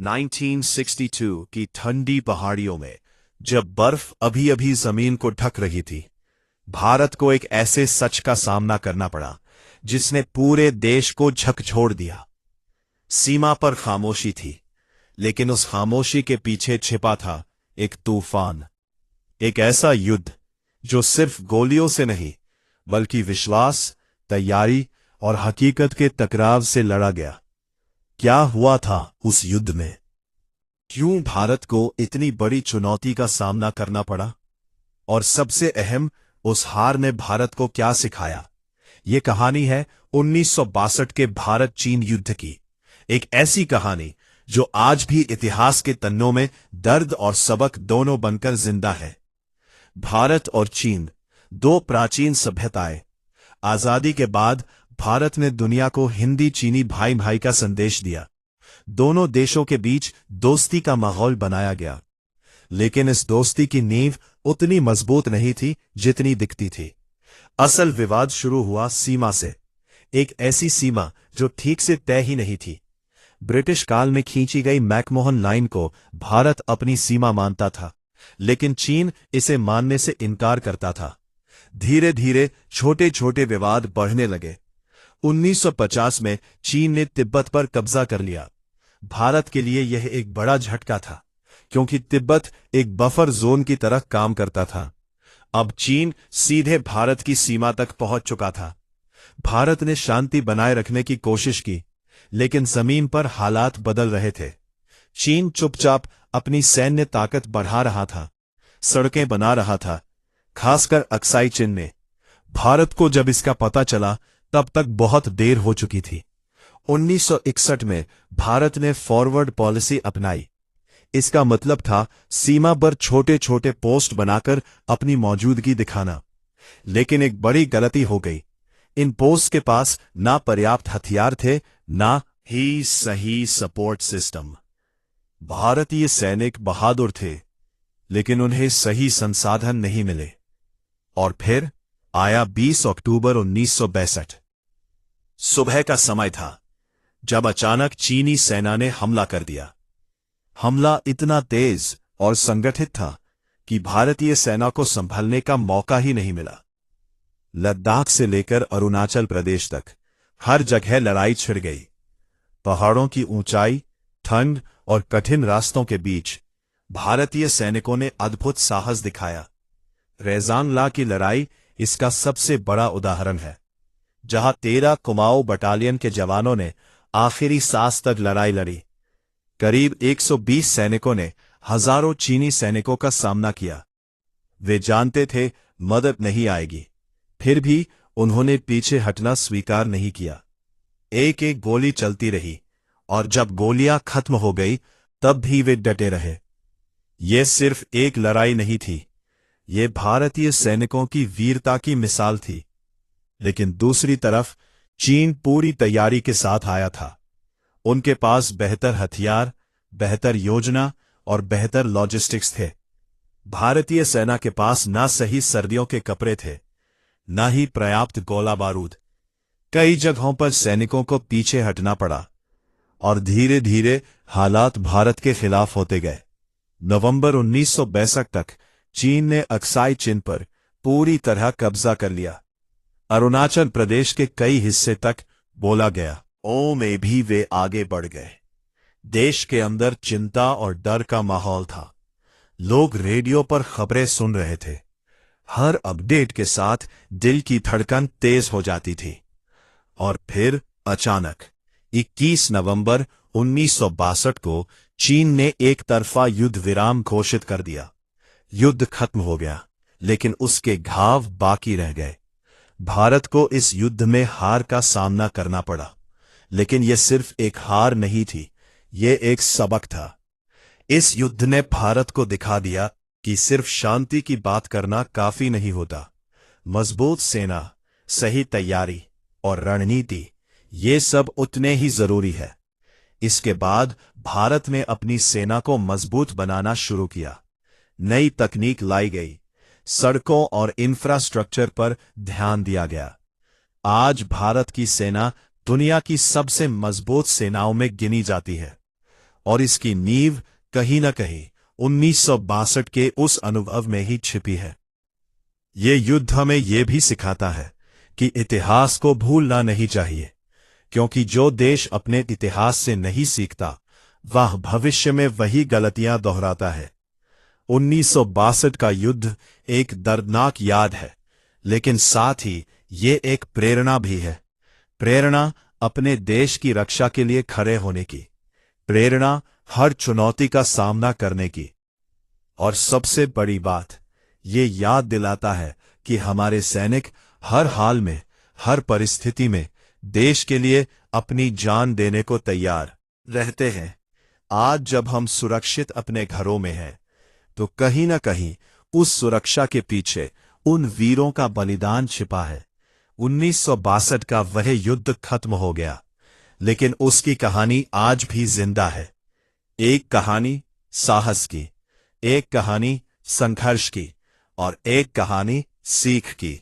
1962 की ठंडी पहाड़ियों में जब बर्फ अभी अभी जमीन को ढक रही थी, भारत को एक ऐसे सच का सामना करना पड़ा जिसने पूरे देश को झकझोर दिया। सीमा पर खामोशी थी, लेकिन उस खामोशी के पीछे छिपा था एक तूफान, एक ऐसा युद्ध जो सिर्फ गोलियों से नहीं बल्कि विश्वास, तैयारी और हकीकत के टकराव से लड़ा गया। क्या हुआ था उस युद्ध में? क्यों भारत को इतनी बड़ी चुनौती का सामना करना पड़ा? और सबसे अहम, उस हार ने भारत को क्या सिखाया? ये कहानी है 1962 के भारत चीन युद्ध की, एक ऐसी कहानी जो आज भी इतिहास के तन्नों में दर्द और सबक दोनों बनकर जिंदा है। भारत और चीन, दो प्राचीन सभ्यताएं। आजादी के बाद भारत ने दुनिया को हिंदी चीनी भाई भाई का संदेश दिया। दोनों देशों के बीच दोस्ती का माहौल बनाया गया, लेकिन इस दोस्ती की नींव उतनी मजबूत नहीं थी जितनी दिखती थी। असल विवाद शुरू हुआ सीमा से, एक ऐसी सीमा जो ठीक से तय ही नहीं थी। ब्रिटिश काल में खींची गई मैकमोहन लाइन को भारत अपनी सीमा मानता था, लेकिन चीन इसे मानने से इनकार करता था। धीरे धीरे छोटे छोटे विवाद बढ़ने लगे। 1950 में चीन ने तिब्बत पर कब्जा कर लिया। भारत के लिए यह एक बड़ा झटका था, क्योंकि तिब्बत एक बफर जोन की तरह काम करता था। अब चीन सीधे भारत की सीमा तक पहुंच चुका था। भारत ने शांति बनाए रखने की कोशिश की, लेकिन जमीन पर हालात बदल रहे थे। चीन चुपचाप अपनी सैन्य ताकत बढ़ा रहा था, सड़कें बना रहा था, खासकर अक्साई चीन में। भारत को जब इसका पता चला, तब तक बहुत देर हो चुकी थी। 1961 में भारत ने फॉरवर्ड पॉलिसी अपनाई। इसका मतलब था सीमा पर छोटे छोटे पोस्ट बनाकर अपनी मौजूदगी दिखाना। लेकिन एक बड़ी गलती हो गई। इन पोस्ट के पास ना पर्याप्त हथियार थे, ना ही सही सपोर्ट सिस्टम। भारतीय सैनिक बहादुर थे, लेकिन उन्हें सही संसाधन नहीं मिले। और फिर आया 20 अक्टूबर 1962। सुबह का समय था जब अचानक चीनी सेना ने हमला कर दिया। हमला इतना तेज और संगठित था कि भारतीय सेना को संभलने का मौका ही नहीं मिला। लद्दाख से लेकर अरुणाचल प्रदेश तक हर जगह लड़ाई छिड़ गई। पहाड़ों की ऊंचाई, ठंड और कठिन रास्तों के बीच भारतीय सैनिकों ने अद्भुत साहस दिखाया। रेजांगला की लड़ाई इसका सबसे बड़ा उदाहरण है, जहां 13 कुमाऊं बटालियन के जवानों ने आखिरी सांस तक लड़ाई लड़ी। करीब 120 सैनिकों ने हजारों चीनी सैनिकों का सामना किया। वे जानते थे मदद नहीं आएगी, फिर भी उन्होंने पीछे हटना स्वीकार नहीं किया। एक एक गोली चलती रही, और जब गोलियां खत्म हो गई तब भी वे डटे रहे। यह सिर्फ एक लड़ाई नहीं थी, ये भारतीय सैनिकों की वीरता की मिसाल थी। लेकिन दूसरी तरफ चीन पूरी तैयारी के साथ आया था। उनके पास बेहतर हथियार, बेहतर योजना और बेहतर लॉजिस्टिक्स थे। भारतीय सेना के पास ना सही सर्दियों के कपड़े थे, ना ही पर्याप्त गोला बारूद। कई जगहों पर सैनिकों को पीछे हटना पड़ा, और धीरे धीरे हालात भारत के खिलाफ होते गए। नवंबर 1962 तक चीन ने अक्साई चीन पर पूरी तरह कब्जा कर लिया। अरुणाचल प्रदेश के कई हिस्से तक बोला गया ओ में भी वे आगे बढ़ गए। देश के अंदर चिंता और डर का माहौल था। लोग रेडियो पर खबरें सुन रहे थे। हर अपडेट के साथ दिल की धड़कन तेज हो जाती थी। और फिर अचानक 21 नवंबर 1962 को चीन ने एक तरफा युद्ध विराम घोषित कर दिया। युद्ध खत्म हो गया, लेकिन उसके घाव बाकी रह गए। भारत को इस युद्ध में हार का सामना करना पड़ा, लेकिन यह सिर्फ एक हार नहीं थी, यह एक सबक था। इस युद्ध ने भारत को दिखा दिया कि सिर्फ शांति की बात करना काफी नहीं होता। मजबूत सेना, सही तैयारी और रणनीति, ये सब उतने ही जरूरी है। इसके बाद भारत ने अपनी सेना को मजबूत बनाना शुरू किया। नई तकनीक लाई गई, सड़कों और इंफ्रास्ट्रक्चर पर ध्यान दिया गया। आज भारत की सेना दुनिया की सबसे मजबूत सेनाओं में गिनी जाती है। और इसकी नींव कहीं न कहीं 1962 के उस अनुभव में ही छिपी है। ये युद्ध हमें यह भी सिखाता है कि इतिहास को भूलना नहीं चाहिए, क्योंकि जो देश अपने इतिहास से नहीं सीखता वह भविष्य में वही गलतियां दोहराता है। 1962 का युद्ध एक दर्दनाक याद है, लेकिन साथ ही ये एक प्रेरणा भी है। प्रेरणा अपने देश की रक्षा के लिए खड़े होने की, प्रेरणा हर चुनौती का सामना करने की, और सबसे बड़ी बात ये याद दिलाता है कि हमारे सैनिक हर हाल में, हर परिस्थिति में देश के लिए अपनी जान देने को तैयार रहते हैं। आज जब हम सुरक्षित अपने घरों में हैं, तो कहीं न कहीं उस सुरक्षा के पीछे उन वीरों का बलिदान छिपा है। 1962 का वह युद्ध खत्म हो गया, लेकिन उसकी कहानी आज भी जिंदा है। एक कहानी साहस की, एक कहानी संघर्ष की, और एक कहानी सीख की।